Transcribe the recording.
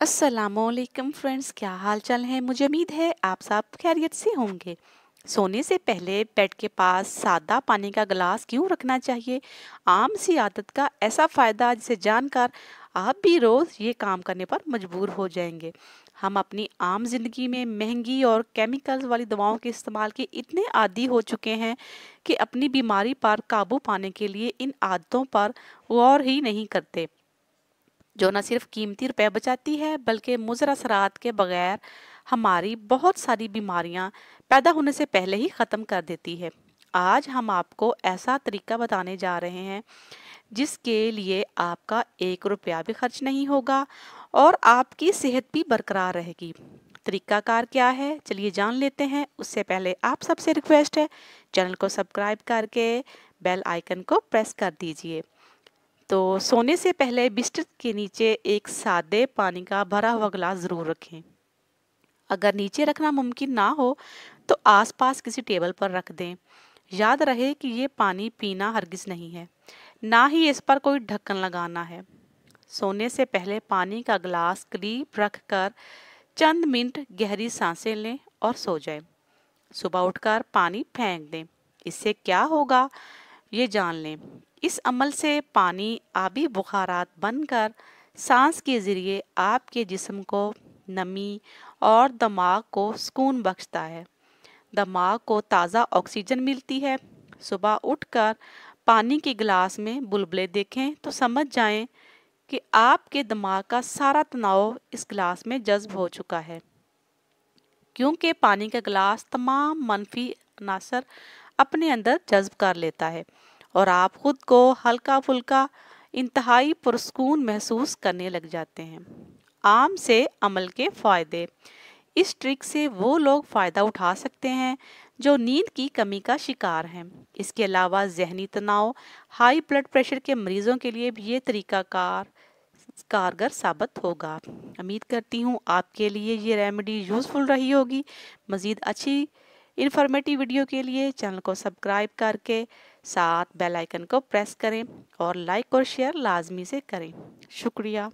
अस्सलामुअलैकुम फ्रेंड्स, क्या हाल चाल है। मुझे उम्मीद है आप सब खैरियत से होंगे। सोने से पहले बेड के पास सादा पानी का गिलास क्यों रखना चाहिए, आम सी आदत का ऐसा फायदा जिसे जानकर आप भी रोज ये काम करने पर मजबूर हो जाएंगे। हम अपनी आम जिंदगी में महंगी और केमिकल्स वाली दवाओं के इस्तेमाल के इतने आदी हो चुके हैं कि अपनी बीमारी पर काबू पाने के लिए इन आदतों पर गौर ही नहीं करते, जो न सिर्फ कीमती रुपए बचाती है बल्कि मुज़र असरात के बगैर हमारी बहुत सारी बीमारियां पैदा होने से पहले ही ख़त्म कर देती है। आज हम आपको ऐसा तरीका बताने जा रहे हैं जिसके लिए आपका 1 रुपया भी खर्च नहीं होगा और आपकी सेहत भी बरकरार रहेगी। तरीकाकार क्या है, चलिए जान लेते हैं। उससे पहले आप सबसे रिक्वेस्ट है, चैनल को सब्सक्राइब करके बेल आइकन को प्रेस कर दीजिए। तो सोने से पहले बिस्तर के नीचे एक सादे पानी का भरा हुआ गिलास ज़रूर रखें। अगर नीचे रखना मुमकिन ना हो तो आसपास किसी टेबल पर रख दें। याद रहे कि ये पानी पीना हरगिज नहीं है, ना ही इस पर कोई ढक्कन लगाना है। सोने से पहले पानी का गिलास करीब रख कर चंद मिनट गहरी सांसें लें और सो जाएं। सुबह उठकर पानी फेंक दें। इससे क्या होगा ये जान लें। इस अमल से पानी आबी बुखारात बनकर सांस के जरिए आपके जिस्म को नमी और दिमाग को सुकून बख्शता है। दिमाग को ताज़ा ऑक्सीजन मिलती है। सुबह उठकर पानी के गिलास में बुलबुले देखें तो समझ जाएं कि आपके दिमाग का सारा तनाव इस गिलास में जज्ब हो चुका है, क्योंकि पानी का गिलास तमाम मनफी अनासर अपने अंदर जज्ब कर लेता है और आप खुद को हल्का फुल्का इंतहाई पुरस्कून महसूस करने लग जाते हैं। आम से अमल के फायदे। इस ट्रिक से वो लोग फायदा उठा सकते हैं जो नींद की कमी का शिकार हैं। इसके अलावा जहनी तनाव, हाई ब्लड प्रेशर के मरीजों के लिए भी ये तरीका कारगर साबित होगा। उम्मीद करती हूँ आपके लिए ये रेमेडी यूज़फुल रही होगी। मज़ीद अच्छी इन्फॉर्मेटिव वीडियो के लिए चैनल को सब्सक्राइब करके साथ बेल आइकन को प्रेस करें और लाइक और शेयर लाजमी से करें। शुक्रिया।